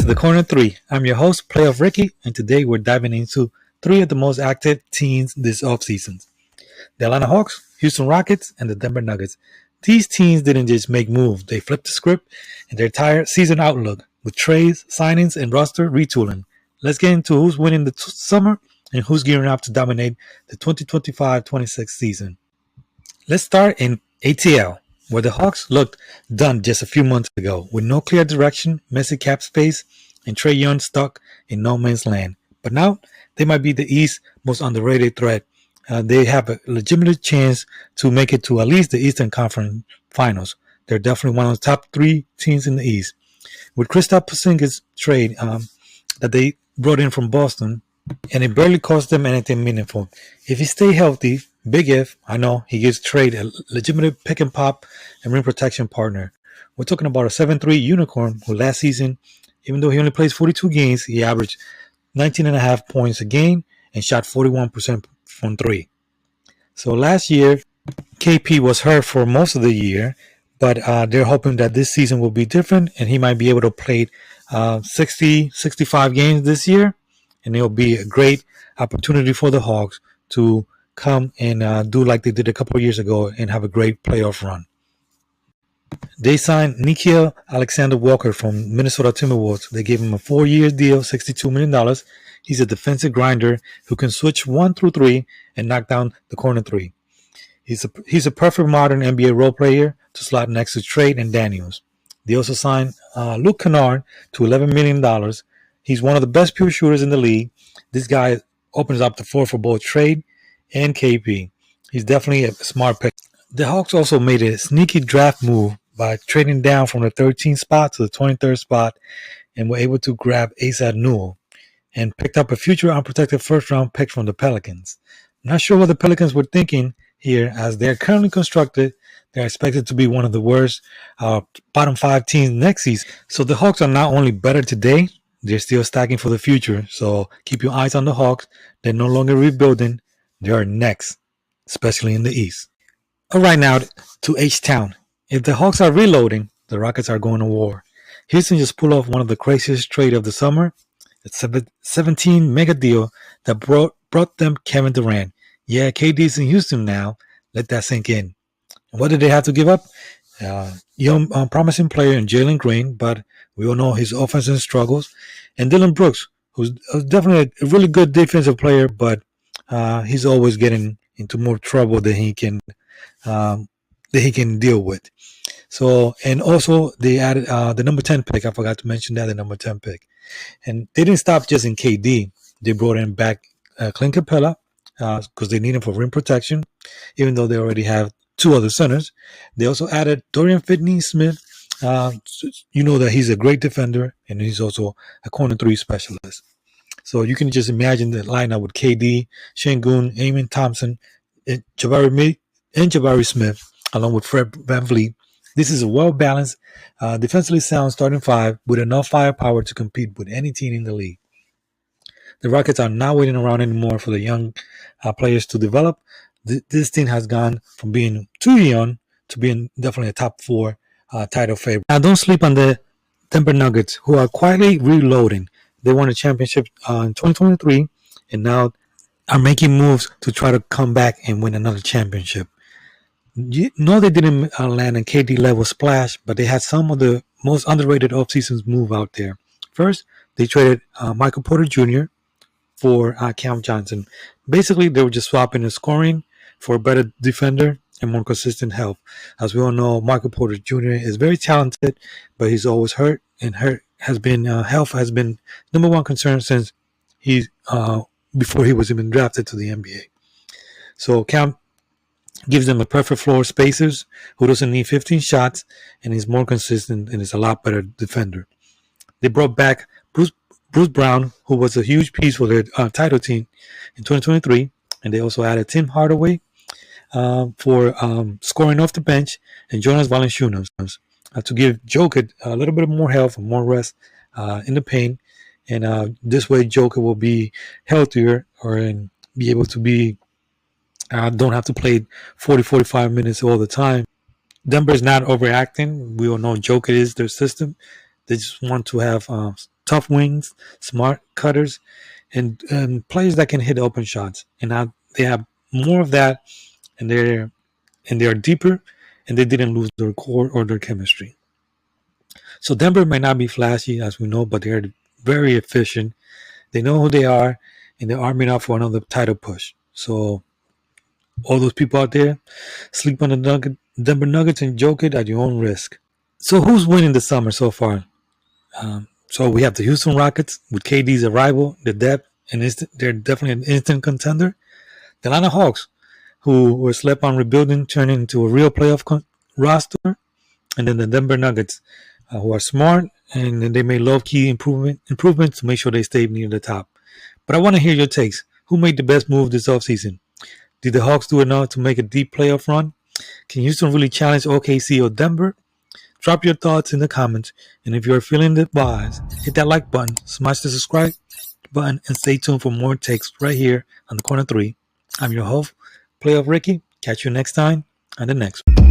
to the Corner 3. I'm your host, Playoff Ricky, and today we're diving into three of the most active teams this offseason: the Atlanta Hawks, Houston Rockets, and the Denver Nuggets. These teams didn't just make moves, they flipped the script in their entire season outlook with trades, signings, and roster retooling. Let's get into who's winning the summer and who's gearing up to dominate the 2025-26 season. Let's start in ATL, where the Hawks looked done just a few months ago, with no clear direction, messy cap space, and Trae Young stuck in no man's land. But now they might be the East's most underrated threat. They have a legitimate chance to make it to at least the Eastern Conference Finals. They're definitely one of the top three teams in the East. With Kristaps Porzingis trade that they brought in from Boston, and it barely cost them anything meaningful. If he stay healthy, big if, I know, he gives Trade a legitimate pick and pop and rim protection partner. We're talking about a 7'3" unicorn who last season, even though he only plays 42 games, he averaged 19.5 points a game and shot 41% from three. So last year, KP was hurt for most of the year, but they're hoping that this season will be different and he might be able to play 60, 65 games this year. And it'll be a great opportunity for the Hawks to come and do like they did a couple of years ago and have a great playoff run. They signed Nickeil Alexander-Walker from Minnesota Timberwolves. They gave him a 4-year deal, $62 million. He's a defensive grinder who can switch 1 through 3 and knock down the corner 3. He's a perfect modern NBA role player to slot next to Trade and Daniels. They also signed Luke Kennard to $11 million. He's one of the best pure shooters in the league. This guy opens up the floor for both Trade and KP. He's definitely a smart pick. The Hawks also made a sneaky draft move by trading down from the 13th spot to the 23rd spot and were able to grab Asa Newell and picked up a future unprotected first-round pick from the Pelicans. I'm not sure what the Pelicans were thinking here, as they're currently constructed. They're expected to be one of the worst bottom 5 teams next season. So the Hawks are not only better today, they're still stacking for the future, so keep your eyes on the Hawks. They're no longer rebuilding. They are next, especially in the East. All right, now to H-Town. If the Hawks are reloading, the Rockets are going to war. Houston just pulled off one of the craziest trades of the summer. It's a 17 mega deal that brought them Kevin Durant. Yeah, KD's in Houston now. Let that sink in. And what did they have to give up? Young, promising player in Jalen Green, but we all know his offensive struggles. And Dillon Brooks, who's definitely a really good defensive player, but he's always getting into more trouble than he can deal with. So, and also they added the number 10 pick. I forgot to mention that, the number 10 pick. And they didn't stop just in KD. They brought in back Clint Capella because they need him for rim protection, even though they already have 2 other centers. They also added Dorian Finney-Smith. You know that he's a great defender, and he's also a corner 3 specialist. So you can just imagine the lineup with KD, Sengun, Amen Thompson, and Jabari Smith, along with Fred VanVleet. This is a well-balanced, defensively sound starting 5 with enough firepower to compete with any team in the league. The Rockets are not waiting around anymore for the young players to develop. This team has gone from being too young to being definitely a top 4 title favorite. Now, don't sleep on the Denver Nuggets, who are quietly reloading. They won a championship in 2023 and now are making moves to try to come back and win another championship. No, they didn't land a KD level splash, but they had some of the most underrated offseasons move out there. First, they traded Michael Porter Jr. for Cam Johnson. Basically, they were just swapping the scoring for a better defender and more consistent help. As we all know, Michael Porter Jr. is very talented, but he's always hurt, and health has been number one concern since before he was even drafted to the NBA. So Cam gives them a perfect floor spacers who doesn't need 15 shots and is more consistent and is a lot better defender. They brought back Bruce Brown, who was a huge piece for their title team in 2023, and they also added Tim Hardaway for scoring off the bench, and Jonas Valanciunas to give Jokic a little bit more health and more rest in the paint, and this way Jokic will be healthier and be able to be don't have to play 40-45 minutes all the time. Denver's not overacting. We all know Jokic is their system. They just want to have tough wings, smart cutters, and players that can hit open shots. And now they have more of that, and they are deeper, and they didn't lose their core or their chemistry. So Denver might not be flashy, as we know, but they're very efficient. They know who they are, and they're arming up for another title push. So all those people out there, sleep on the Denver Nuggets and joke it at your own risk. So who's winning the summer so far? So we have the Houston Rockets with KD's arrival, the depth, and they're definitely an instant contender. The Atlanta Hawks, who were slept on rebuilding, turning into a real playoff roster, and then the Denver Nuggets, who are smart and they made low key improvements to make sure they stay near the top. But I want to hear your takes. Who made the best move this offseason? Did the Hawks do enough to make a deep playoff run? Can Houston really challenge OKC or Denver? Drop your thoughts in the comments, and if you're feeling the vibes, hit that like button, smash the subscribe button, and stay tuned for more takes right here on the Corner 3. I'm your host, Playoff Ricky. Catch you next time on the next one.